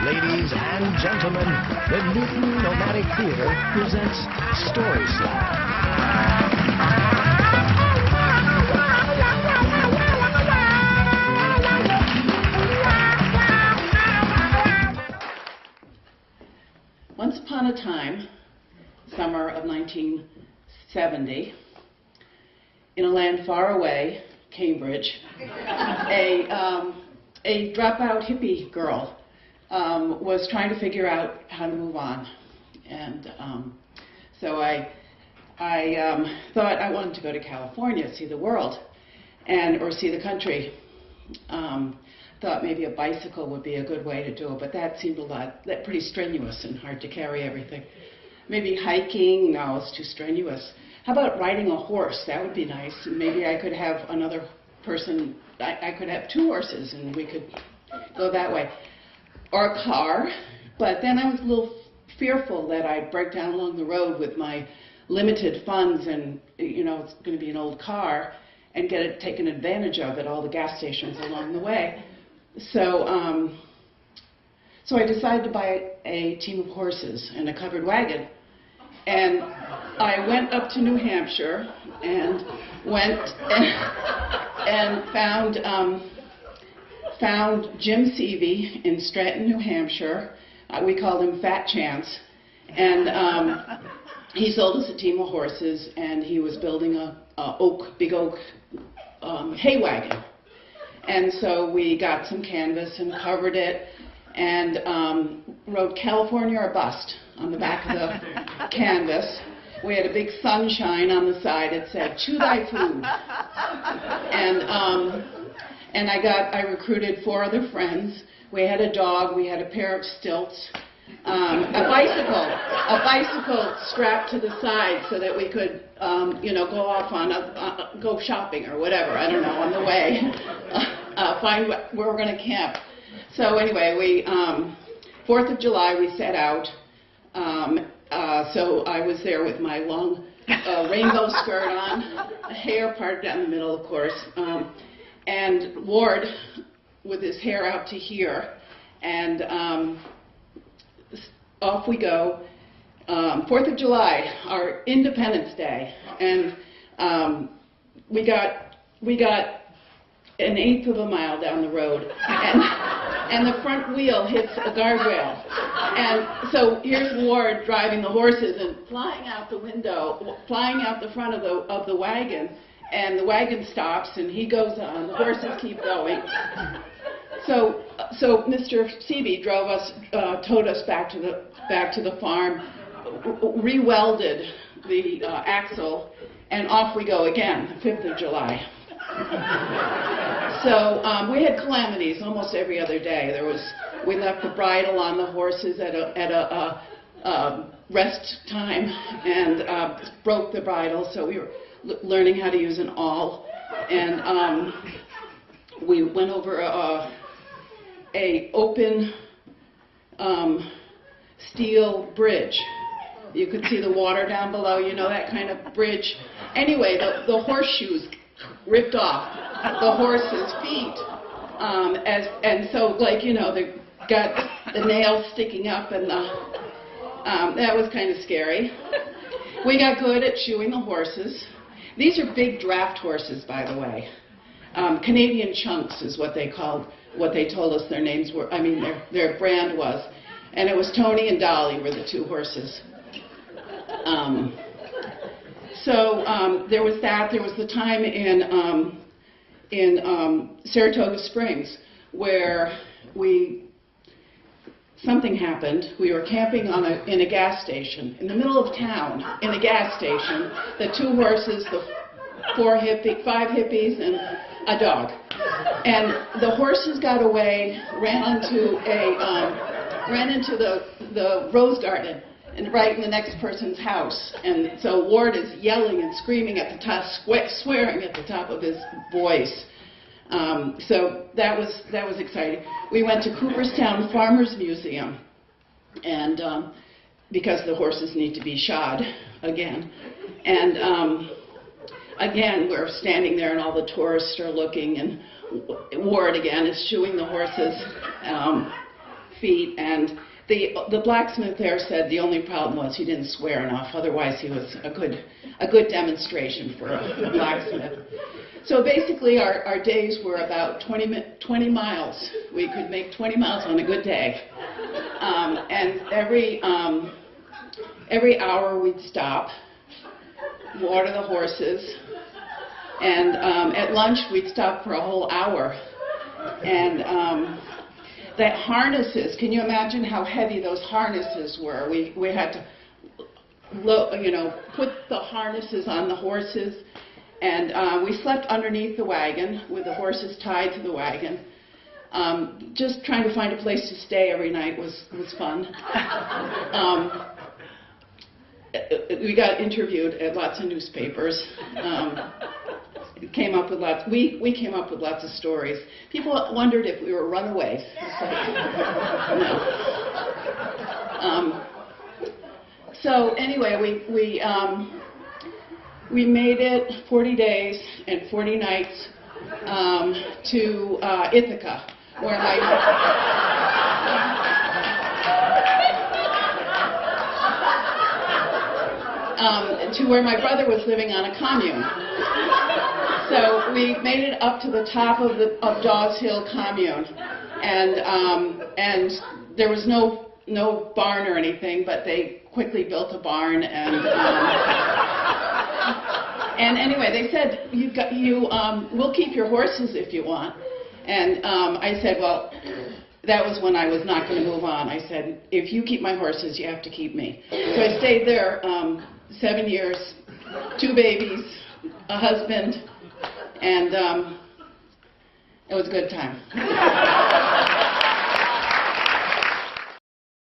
Ladies and gentlemen, the Newton Nomadic Theater presents Story Slam. Once upon a time, summer of 1970, in a land far away, Cambridge, a dropout hippie girl was trying to figure out how to move on. And so I thought I wanted to go to California, see the world, or see the country. Thought maybe a bicycle would be a good way to do it, but that seemed pretty strenuous and hard to carry everything. Maybe hiking, no, it's too strenuous. How about riding a horse? That would be nice. Maybe I could have another person, I could have two horses and we could go that way. Or a car, but then I was a little fearful that I'd break down along the road with my limited funds and, you know, it's going to be an old car and get it taken advantage of at all the gas stations along the way. So, so I decided to buy a team of horses and a covered wagon. And I went up to New Hampshire and went and found Jim Seavey in Stratton, New Hampshire. We called him Fat Chance. And he sold us a team of horses, and he was building a big oak hay wagon. And so we got some canvas and covered it and wrote California or Bust on the back of the canvas. We had a big sunshine on the side. It said, "Chew thy food." And I recruited 4 other friends. We had a dog. We had a pair of stilts. A bicycle strapped to the side so that we could, you know, go off on go shopping or whatever, I don't know, on the way, find where we're going to camp. So anyway, 4th of July we set out. So I was there with my long rainbow skirt on, hair parted down the middle, of course, and Ward with his hair out to here, and off we go. 4th of July, our Independence Day, and we got 1/8 of a mile down the road, and the front wheel hits a guardrail, and so here's Ward driving the horses and flying out the window, flying out the front of the wagon, and the wagon stops and he goes on. The horses keep going. So Mr. Seavey drove us, towed us back to the farm, re-welded the axle, and off we go again, 5th of July. So we had calamities almost every other day. We left the bridle on the horses at a rest time and broke the bridle, so we were learning how to use an awl, and we went over a open steel bridge. You could see the water down below, you know, that kind of bridge. Anyway, the horseshoes ripped off the horses' feet, and so, like, you know, they got the nails sticking up, and that was kind of scary. We got good at shoeing the horses. These are big draft horses, by the way. Canadian Chunks is what they told us their names were. I mean, their brand was. And it was Tony and Dolly were the 2 horses. So there was that. There was the time in Saratoga Springs where something happened. We were camping in a gas station, in the middle of town, in a gas station. The 2 horses, the 5 hippies, and a dog. And the horses got away, ran into the rose garden, and right in the next person's house. And so Ward is yelling and screaming at the top, swearing at the top of his voice. So that was exciting. We went to Cooperstown Farmers Museum, and because the horses need to be shod again. And again, we're standing there, and all the tourists are looking, and Ward again is shoeing the horses. feet, and the blacksmith there said the only problem was he didn't swear enough. Otherwise, he was a good demonstration for a blacksmith. So basically, our days were about 20 miles. We could make 20 miles on a good day, and every hour we'd stop, water the horses, and at lunch we'd stop for a whole hour. And that harnesses, can you imagine how heavy those harnesses were? We had to, put the harnesses on the horses, and we slept underneath the wagon with the horses tied to the wagon. Just trying to find a place to stay every night was fun. We got interviewed at lots of newspapers. Came up with lots. We came up with lots of stories. People wondered if we were runaways. No. So anyway, we made it 40 days and 40 nights to Ithaca, where where my brother was living on a commune. So we made it up to the top of Dawes Hill commune, and there was no barn or anything, but they quickly built a barn, and anyway, they said we'll keep your horses if you want, and I said, well, that was when I was not going to move on. I said, if you keep my horses, you have to keep me. So I stayed there 7 years, 2 babies, a husband, and it was a good time.